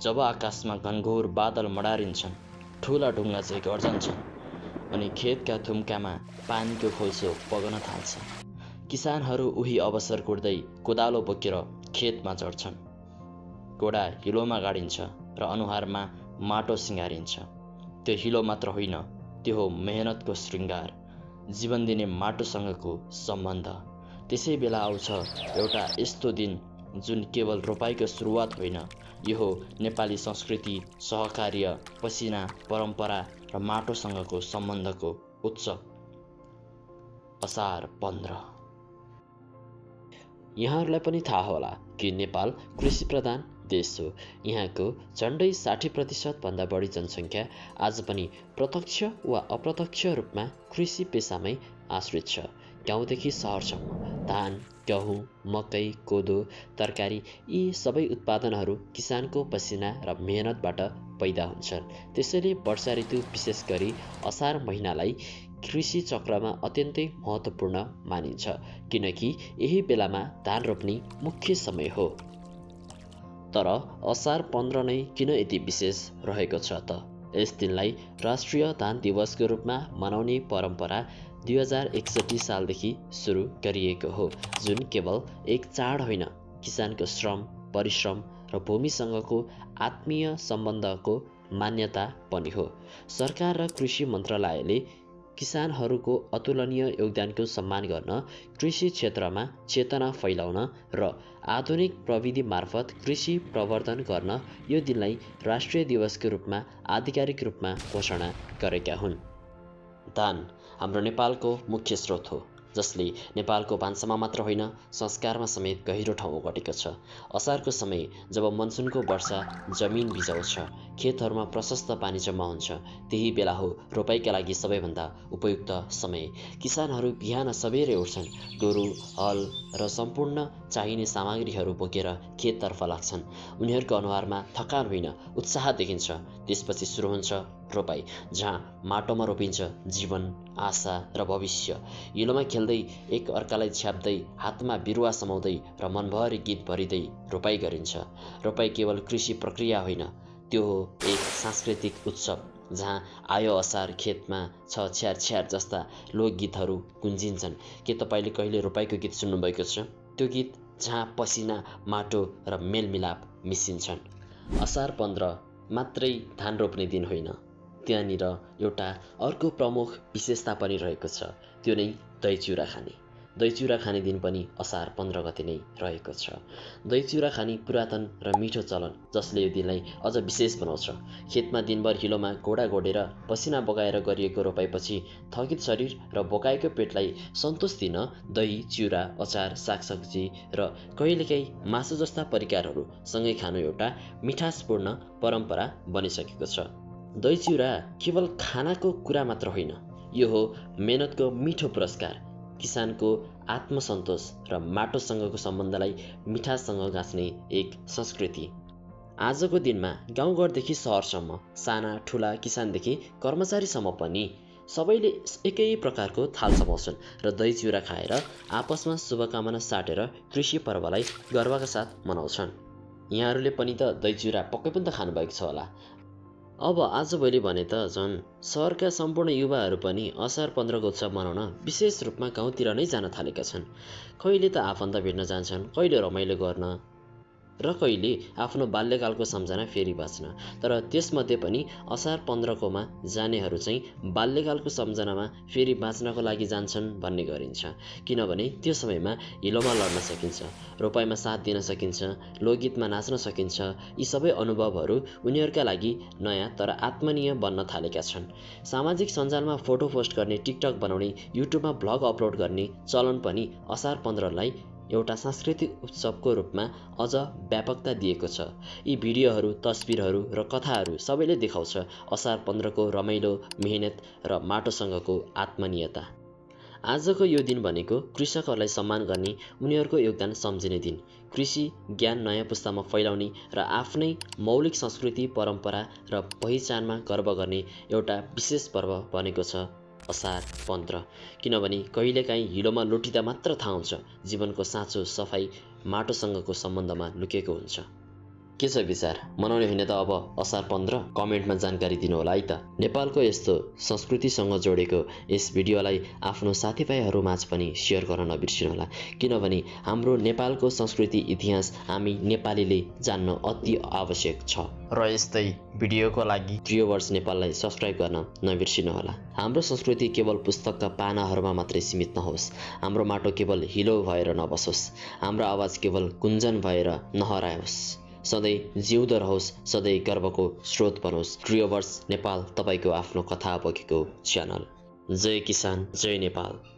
जब आकाशमा घनघोर बादल मडारिन्छन्, ठुला ढुङ्गा चाहिँ गर्जन्छन् अनि खेतका थुम्कामा पानीको खोल्सो पग्न थाल्छ। किसानहरू उही अवसर कुर्दै कोदालो बोकेर खेतमा चढ्छन्। घोडा हिलोमा गाडिन्छ र अनुहारमा माटो सिँगारिन्छ। त्यो हिलो मात्र होइन, त्यो हो मेहनतको श्रृङ्गार, जीवन दिने माटोसँगको सम्बन्ध। त्यसै बेला आउँछ एउटा यस्तो दिन जुन केवल रोपाइको सुरुवात होइन, यो हो नेपाली संस्कृति, सहकार्य, पसिना, परम्परा र माटोसँगको सम्बन्धको उत्सव, असार 15। यहाँहरूलाई पनि थाहा होला कि नेपाल कृषि प्रधान देश हो। यहाँको झन्डै 60% भन्दा बढी जनसङ्ख्या आज पनि प्रत्यक्ष वा अप्रत्यक्ष रूपमा कृषि पेसामै आश्रित छ। गाउँदेखि सहरसम्म धान, गहुँ, मकै, कोदो, तरकारी यी सबै उत्पादनहरू किसानको पसिना र मेहनतबाट पैदा हुन्छन्। त्यसैले वर्षा ऋतु विशेष गरी असार महिनालाई कृषि चक्रमा अत्यन्तै महत्त्वपूर्ण मानिन्छ, किनकि यही बेलामा धान रोप्ने मुख्य समय हो। तर असार 15 नै किन यति विशेष रहेको छ त? यस दिनलाई राष्ट्रिय धान दिवसको रूपमा मनाउने परम्परा 2061 सालदेखि सुरु गरिएको हो, जुन केवल एक चाड होइन, किसानको श्रम, परिश्रम र भूमिसँगको आत्मीय सम्बन्धको मान्यता पनि हो। सरकार र कृषि मन्त्रालयले किसानहरूको अतुलनीय योगदानको सम्मान गर्न, कृषि क्षेत्रमा चेतना फैलाउन र आधुनिक प्रविधि मार्फत कृषि प्रवर्धन गर्न यो दिनलाई राष्ट्रिय दिवसको रूपमा आधिकारिक रूपमा घोषणा गरेका हुन्। धान हाम्रो नेपालको मुख्य स्रोत हो, जसले नेपालको भान्सामा मात्र होइन, संस्कारमा समेत गहिरो ठाउँ ओगटेको छ। असारको समय जब मनसुनको वर्षा जमिन भिजाउँछ, खेतहरूमा प्रशस्त पानी जम्मा हुन्छ, त्यही बेला हो रोपाइका लागि सबैभन्दा उपयुक्त समय। किसानहरू बिहान सबेरै उठ्छन्, गोरु, हल र सम्पूर्ण चाहिने सामग्रीहरू बोकेर खेततर्फ लाग्छन्। उनीहरूको अनुहारमा थकान होइन, उत्साह देखिन्छ। त्यसपछि सुरु हुन्छ रोपाइ, जहाँ माटोमा रोपिन्छ जीवन, आशा र भविष्य। हिलोमा खेल्दै, एक अर्कालाई छ्याप्दै, हातमा बिरुवा समाउँदै र मनभरि गीत भरिँदै रोपाइ गरिन्छ। रोपाइ केवल कृषि प्रक्रिया होइन, त्यो हो एक सांस्कृतिक उत्सव, जहाँ आयो असार, खेतमा छ छ्यार छ्यार जस्ता लोकगीतहरू गुन्जिन्छन्। के तपाईँले कहिले रोपाइको गीत सुन्नुभएको छ? त्यो गीत जहाँ पसिना, माटो र मेलमिलाप मिसिन्छन्। असार 15 मात्रै धान रोप्ने दिन होइन, त्यहाँनिर एउटा अर्को प्रमुख विशेषता पनि रहेको छ, त्यो नै दही चिउरा खाने। दही चिउरा खाने दिन पनि असार 15 गते नै रहेको छ। दही चिउरा खाने पुरातन र मिठो चलन, जसले यो दिनलाई अझ विशेष बनाउँछ। खेतमा दिनभर हिलोमा घोडा घोडेर पसिना बगाएर गरिएको रोपाइपछि थकित शरीर र बोकाएको पेटलाई सन्तोष दिन दही, चिउरा, अचार, सागसब्जी र कहिलेकाहीँ मासु जस्ता परिकारहरू सँगै खानु एउटा मिठासपूर्ण परम्परा बनिसकेको छ। दही चिउरा केवल खानाको कुरा मात्र होइन, यो हो मेहनतको मिठो पुरस्कार, किसानको आत्मसन्तोष र माटोसँगको सम्बन्धलाई मिठाससँग गाँच्ने एक संस्कृति। आजको दिनमा गाउँघरदेखि सहरसम्म, साना ठुला किसानदेखि कर्मचारीसम्म पनि सबैले एकै प्रकारको थाल समाउँछन् र दही चिउरा खाएर आपसमा शुभकामना साटेर कृषि पर्वलाई गर्वका साथ मनाउँछन्। यहाँहरूले पनि त दही चिउरा पक्कै पनि त खानुभएको छ होला। अब आजभोलि भने त झन् सहरका सम्पूर्ण युवाहरू पनि असार 15 को उत्सव मनाउन विशेष रूपमा गाउँतिर नै जान थालेका छन्। कहिले त आफन्त भेट्न जान्छन्, कहिले रमाइलो गर्न र कहिले आफ्नो बाल्यकालको सम्झना फेरि बाँच्न। तर त्यसमध्ये पनि असार 15 कोमा जानेहरू चाहिँ बाल्यकालको सम्झनामा फेरि बाँच्नको लागि जान्छन् भन्ने गरिन्छ, किनभने त्यो समयमा हिलोमा लड्न सकिन्छ, रोपाइमा साथ दिन सकिन्छ, लोकगीतमा नाच्न सकिन्छ। यी सबै अनुभवहरू उनीहरूका लागि नयाँ तर आत्मीय बन्न थालेका छन्। सामाजिक सञ्जालमा फोटो पोस्ट गर्ने, टिकटक बनाउने, युट्युबमा ब्लग अपलोड गर्ने चलन पनि असार 15लाई एउटा सांस्कृतिक उत्सवको रूपमा अझ व्यापकता दिएको छ। यी भिडियोहरू, तस्बिरहरू र कथाहरू सबैले देखाउँछ असार 15 को रमाइलो, मेहनत र माटोसँगको आत्मीयता। आजको यो दिन भनेको कृषकहरूलाई सम्मान गर्ने, उनीहरूको योगदान सम्झिने दिन, कृषि ज्ञान नयाँ पुस्तामा फैलाउने र आफ्नै मौलिक संस्कृति, परम्परा र पहिचानमा गर्व गर्ने एउटा विशेष पर्व बनेको छ असार 15। किनभने कहिलेकाहीँ हिलोमा लुटिँदा मात्र थाहा हुन्छ जीवनको साँचो सफाइ माटोसँगको सम्बन्धमा लुकेको हुन्छ। के छ विचार? मनाउने होइन त अब असार 15? कमेन्टमा जानकारी दिनु होला है त। नेपालको यस्तो संस्कृतिसँग जोडेको यस भिडियोलाई आफ्नो साथीभाइहरूमाझ पनि सेयर गर्न नबिर्सिनु होला, किनभने हाम्रो नेपालको संस्कृति इतिहास हामी नेपालीले जान्न अति आवश्यक छ। र यस्तै भिडियोको लागि ट्रियोवर्स नेपाललाई सब्स्क्राइब गर्न नबिर्सिनु होला। हाम्रो संस्कृति केवल पुस्तकका पानाहरूमा मात्रै सीमित नहोस्, हाम्रो माटो केवल हिलो भएर नबसोस्, हाम्रो आवाज केवल गुन्जन भएर नहरायोस्, सधैँ जिउँदो रहोस्, सधैँ गर्वको स्रोत बनोस्। ट्रियोवर्स नेपाल, तपाईको आफ्नो कथा बोकेको च्यानल। जय किसान, जय नेपाल।